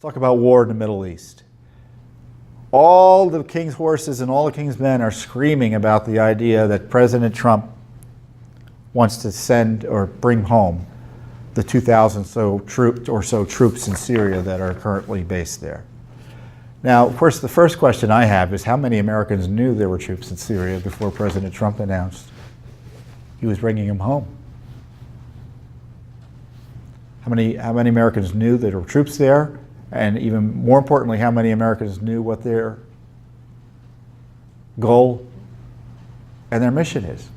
Talk about war in the Middle East. All the king's horses and all the king's men are screaming about the idea that President Trump wants to send or bring home the 2,000 or so troops in Syria that are currently based there. Now, of course, the first question I have is how many Americans knew there were troops in Syria before President Trump announced he was bringing them home? How many Americans knew there were troops there? And even more importantly, how many Americans knew what their goal and their mission is?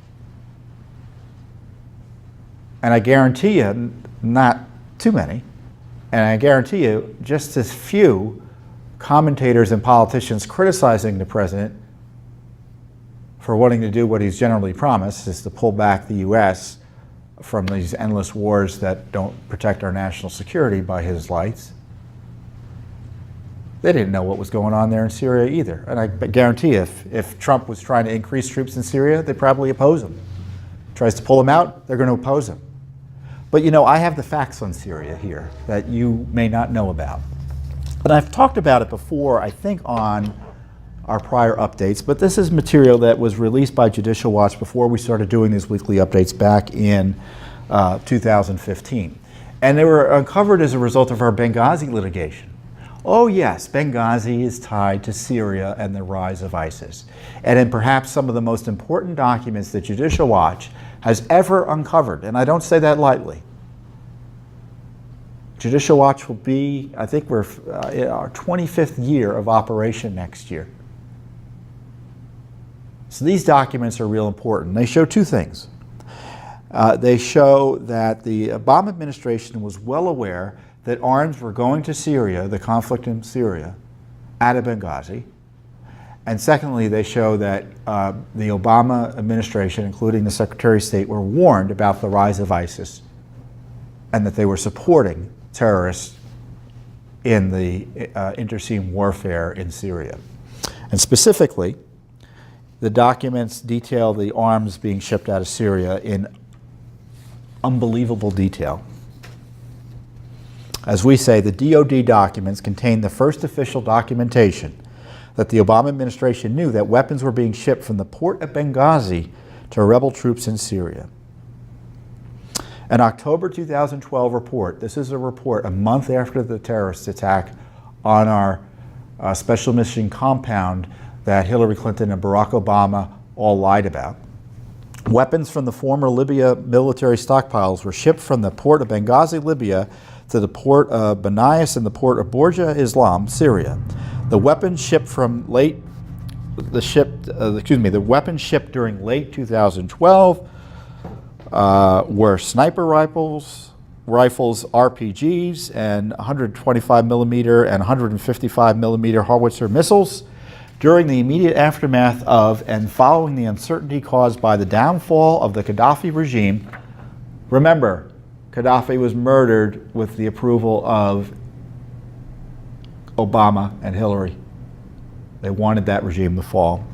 And I guarantee you, not too many, and I guarantee you, just as few commentators and politicians criticizing the president for wanting to do what he's generally promised, is to pull back the U.S. from these endless wars that don't protect our national security by his lights. They didn't know what was going on there in Syria either. And I guarantee if Trump was trying to increase troops in Syria, they'd probably oppose him. Tries to pull them out, they're going to oppose him. But you know, I have the facts on Syria here that you may not know about. And I've talked about it before, I think, on our prior updates, but this is material that was released by Judicial Watch before we started doing these weekly updates back in 2015. And they were uncovered as a result of our Benghazi litigation. Oh yes, Benghazi is tied to Syria and the rise of ISIS. And in perhaps some of the most important documents that Judicial Watch has ever uncovered, and I don't say that lightly. Judicial Watch will be, I think we're in our 25th year of operation next year. So these documents are real important. They show two things. They show that the Obama administration was well aware that arms were going to Syria, the conflict in Syria, out of Benghazi. And secondly, they show that the Obama administration, including the Secretary of State, were warned about the rise of ISIS and that they were supporting terrorists in the internecine warfare in Syria. And specifically, the documents detail the arms being shipped out of Syria in unbelievable detail. As we say, the DoD documents contain the first official documentation that the Obama administration knew that weapons were being shipped from the port of Benghazi to rebel troops in Syria. An October 2012 report, this is a report a month after the terrorist attack on our special mission compound that Hillary Clinton and Barack Obama all lied about. Weapons from the former Libya military stockpiles were shipped from the port of Benghazi, Libya, to the port of Benias and the port of Borja Islam, Syria. The weapons shipped during late 2012 were sniper rifles, RPGs, and 125 millimeter and 155 millimeter howitzer missiles. During the immediate aftermath of and following the uncertainty caused by the downfall of the Gaddafi regime, remember, Gaddafi was murdered with the approval of Obama and Hillary. They wanted that regime to fall.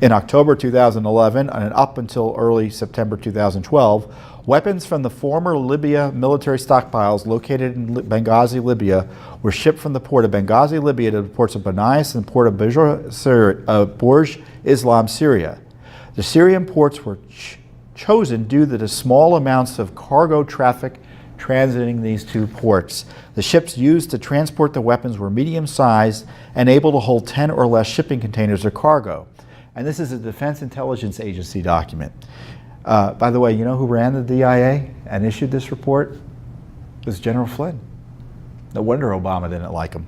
In October 2011 and up until early September 2012, weapons from the former Libya military stockpiles located in Benghazi, Libya, were shipped from the port of Benghazi, Libya to the ports of Benias and the port of Borj Islam, Syria. The Syrian ports were chosen due to the small amounts of cargo traffic transiting these two ports. The ships used to transport the weapons were medium-sized and able to hold 10 or less shipping containers or cargo. And this is a Defense Intelligence Agency document. By the way, you know who ran the DIA and issued this report? It was General Flynn. No wonder Obama didn't like him.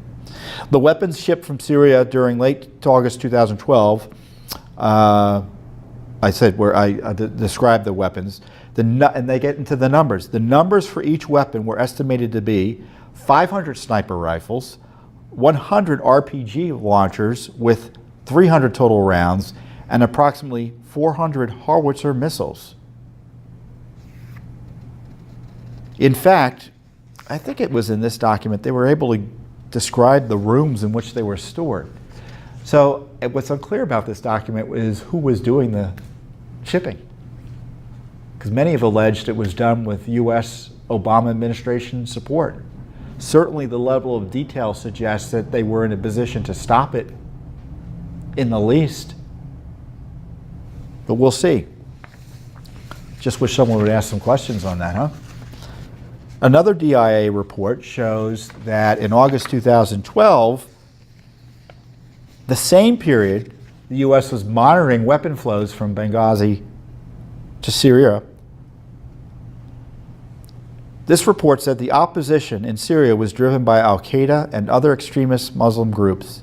The weapons shipped from Syria during late August 2012, I said where I described the weapons, and they get into the numbers. The numbers for each weapon were estimated to be 500 sniper rifles, 100 RPG launchers with 300 total rounds, and approximately 400 howitzer missiles. In fact, I think it was in this document, they were able to describe the rooms in which they were stored. So what's unclear about this document is who was doing the shipping. Because many have alleged it was done with U.S. Obama administration support. Certainly the level of detail suggests that they were in a position to stop it in the least. But we'll see. Just wish someone would ask some questions on that, huh? Another DIA report shows that in August 2012, the same period, the U.S. was monitoring weapon flows from Benghazi to Syria. This report said the opposition in Syria was driven by al-Qaeda and other extremist Muslim groups.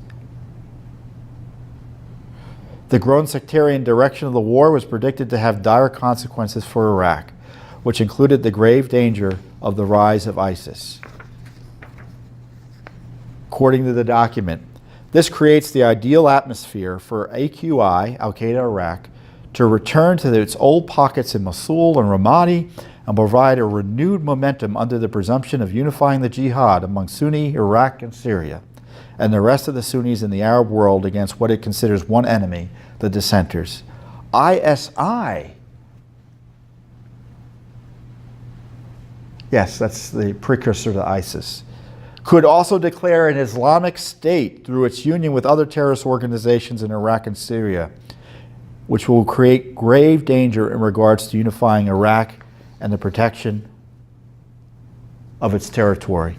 The growing sectarian direction of the war was predicted to have dire consequences for Iraq, which included the grave danger of the rise of ISIS. According to the document, this creates the ideal atmosphere for AQI, al-Qaeda Iraq, to return to its old pockets in Mosul and Ramadi and provide a renewed momentum under the presumption of unifying the jihad among Sunni Iraq and Syria and the rest of the Sunnis in the Arab world against what it considers one enemy, the dissenters. ISI. Yes, that's the precursor to ISIS. Could also declare an Islamic State through its union with other terrorist organizations in Iraq and Syria, which will create grave danger in regards to unifying Iraq and the protection of its territory.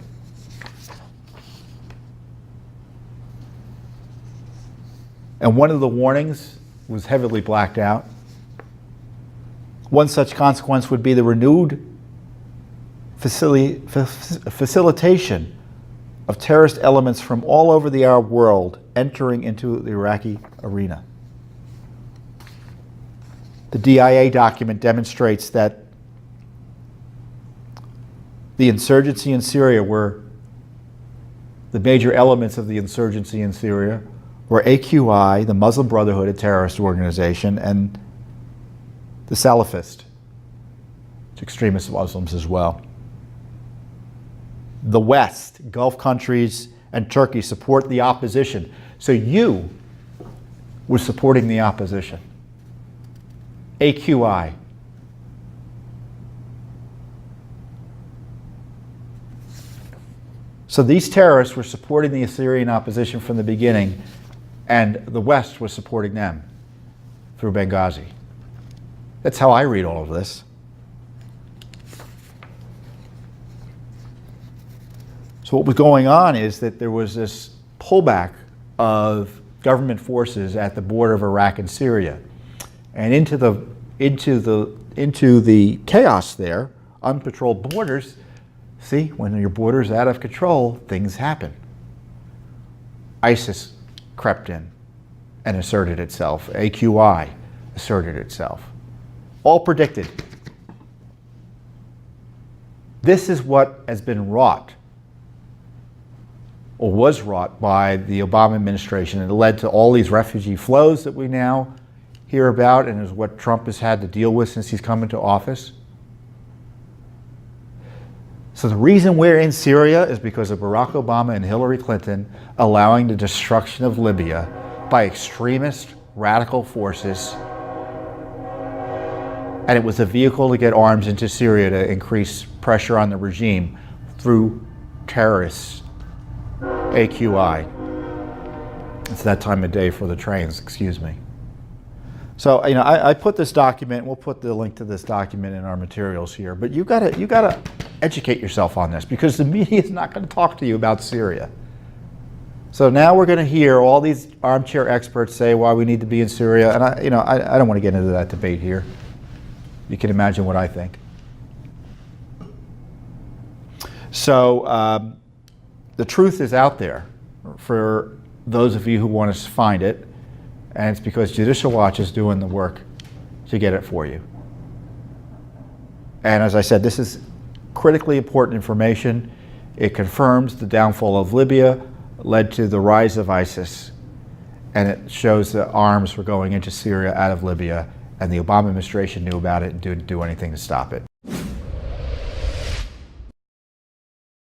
And one of the warnings was heavily blacked out. One such consequence would be the renewed facilitation of terrorist elements from all over the Arab world entering into the Iraqi arena. The DIA document demonstrates that the insurgency in Syria were the major elements of the insurgency in Syria were AQI, the Muslim Brotherhood, a terrorist organization, and the Salafist, extremist Muslims as well. The West, Gulf countries, and Turkey support the opposition. So you were supporting the opposition. AQI. So these terrorists were supporting the Syrian opposition from the beginning, and the West was supporting them through Benghazi. That's how I read all of this. So what was going on is that there was this pullback of government forces at the border of Iraq and Syria, and into the chaos there, unpatrolled borders. See, when your border's out of control, things happen. ISIS crept in and asserted itself. AQI asserted itself. All predicted. This is what has been wrought, or was wrought, by the Obama administration, and it led to all these refugee flows that we now hear about, and is what Trump has had to deal with since he's come into office. So the reason we're in Syria is because of Barack Obama and Hillary Clinton allowing the destruction of Libya by extremist radical forces. And it was a vehicle to get arms into Syria to increase pressure on the regime through terrorists. AQI. It's that time of day for the trains, excuse me. So, you know, I put this document, we'll put the link to this document in our materials here, but you gotta educate yourself on this, because the media is not going to talk to you about Syria. So now we're going to hear all these armchair experts say why we need to be in Syria, and I don't want to get into that debate here. You can imagine what I think. So the truth is out there for those of you who want to find it, and it's because Judicial Watch is doing the work to get it for you. And as I said, this is critically important information. It confirms the downfall of Libya led to the rise of ISIS, and it shows that arms were going into Syria out of Libya, and the Obama administration knew about it and didn't do anything to stop it.